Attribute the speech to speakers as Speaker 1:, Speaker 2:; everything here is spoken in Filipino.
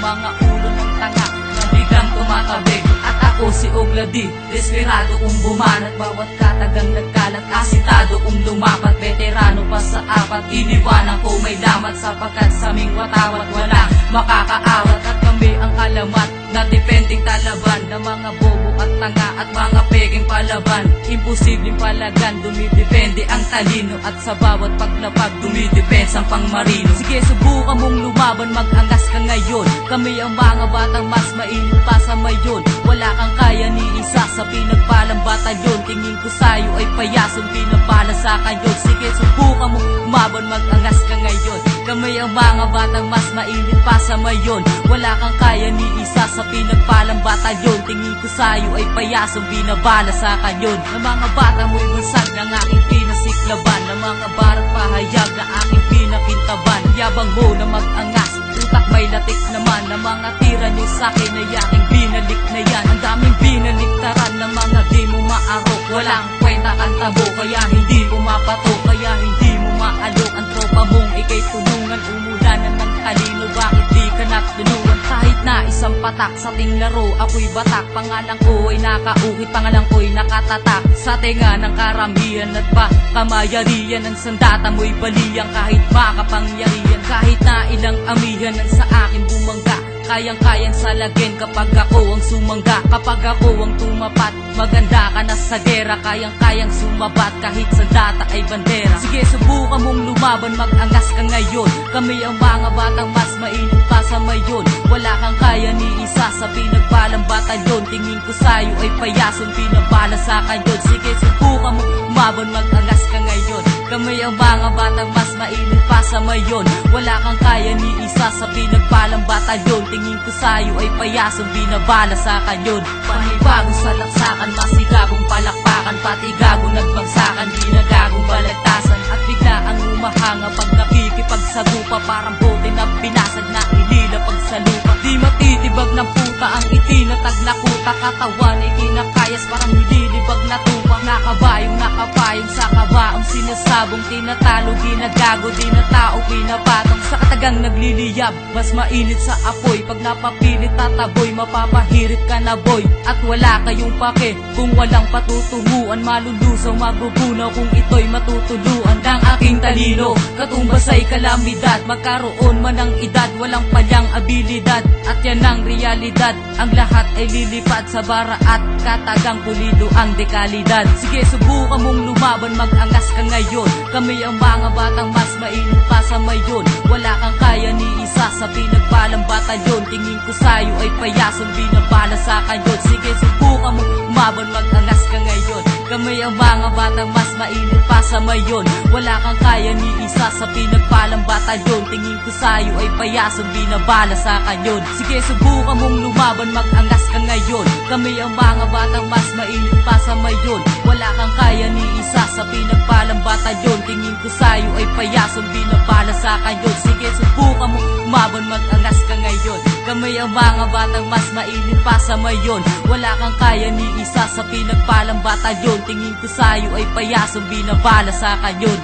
Speaker 1: mga ulo ng tanga na biglang tumatabig. At ako si Ogladi, desperado kong bumanat. Bawat katagang nagkalat, asitado kong lumapat. Veterano pa sa apat, iniwanan ko may lamat. Sapagkat sa aming watawat walang makakaawat. At kami ang alamat na depending talaban ng mga bobo at tanga at mga peking palaban. Imposibleng palagan, dumidepende ang talino. At sa bawat paglapag, dumidepends ang pangmarino. Sige, subukan mong lumaban, mag-angas ka ngayon. Kami ang mga batang mas mainit pa sa mayon. Wala kang kaya ni isa sa pinagpalang batalyon. Tingin ko sa'yo ay payasong pinapala sa kayon. Sige, subukan mong lumaban, mag-angas ka ngayon. Kami ang mga batang mas mainit pa sa mayon. Wala kang kaya ni isa sa pinagpalang batalyon. Tingin ko sa'yo ay payasong binabala sa kanyon. Ng mga batang mo'y bunsag ng aking pinasiklaban. Ng mga barat pahayag na aking pinakintaban. Yabang mo na mag-angas, utak may latik naman. Ng mga tira nyo sa'kin ay aking binalik na yan. Ang daming binaliktaran ng mga di mo maarok. Walang kwenta kang tabo, kaya hindi pumapatok. Kaya hindi mo maalok ang tropa mong ikay tulungan. Umulanan ng talino, bakit di ka natulungan? Kahit na isang patak sa ting laro, ako'y batak. Pangalan ko ay nakaukit, pangalan ko'y nakatatak sa tenga ng karamihan. At ba kamayarihan ng sandata mo'y baliyang. Kahit makapangyarihan, kahit na ilang amihan ang sa akin bumangga, kayang-kayang salagin kapag ako ang sumangga. Kapag ako ang tumapat, maganda ka na sa gera. Kayang-kayang sumabat kahit sa data ay bandera. Sige, subukan mong lumaban, mag-angas ka ngayon. Kami ang mga batang mas mainit pa sa mayon. Wala kang kaya ni isa sa pinagpalang batalyon. Tingin ko sa'yo ay payasong pinabala sa kanyon. Sige, subukan mong lumaban, mag-angas ka ngayon. Kami ang mga batang mas mainit pa sa mayon. Wala kang kaya ni isa sa pinagpalang batalyon. Tingin ko sa'yo ay payasong binabala sa kanyon. Panibagong salaksakan, masigagong palakpakan. Pati gagong nagbagsakan, di na gagong balagtasan. At bigla ang umahanga pag nakikipagsagupa. Parang bote na binasag na inilapag sa lupa. Di matitibag ng puta ang itinatag na kuta. Katawan ay kinakayas, parang nililibag na tupa. Nakabayong nakapayong sa kabaong sinasabong. Tinatalo, ginagago, di na tao pinapatong. Sa katagang nagliliyab, mas mainit sa apoy. Pag napapilit tataboy, mapapahirit ka na boy. At wala kayong pake kung walang patutunguan. Malulusaw, magugunaw kung ito'y matutuluan ng aking talino. Katumbas ay kalamidad, magkaroon man ng edad, walang palyang abilidad. At yan ang realidad, ang lahat ay lilipad sa bara at katagang pulido ang dekalidad. Sige, subukan mong lumaban, mag-angas ka ngayon. Kami ang mga batang mas mainit pa sa mayon. Wala kang kaya ni isa sa pinagpalang batalyon. Tingin ko sa'yo ay payasong binabala sa kanyon. Sige, subukan mong lumaban, mag-angas ka ngayon. Kami ang mga batang mas mainit pa sa mayon. Wala kang kaya ni isa sa pinagpalang batalyon. Tingin ko sa'yo ay payasong binabala sa kanyon. Sige, subukan mong lumaban, mag-angas ka ngayon. Kami ang mga batang mas mainit pa sa mayon. Wala kang kaya ni isa sa pinagpalang batalyon. Tingin ko sa'yo ay payasong binabala sa kanyon. Sige, subukan mong lumaban, mag-angas ka ngayon. Kami ang mga batang mas mainit pa sa mayon. Wala kang kaya ni isa sa pinagpalang batalyon. Tingin ko sa'yo ay payasong binabala sa kanyon.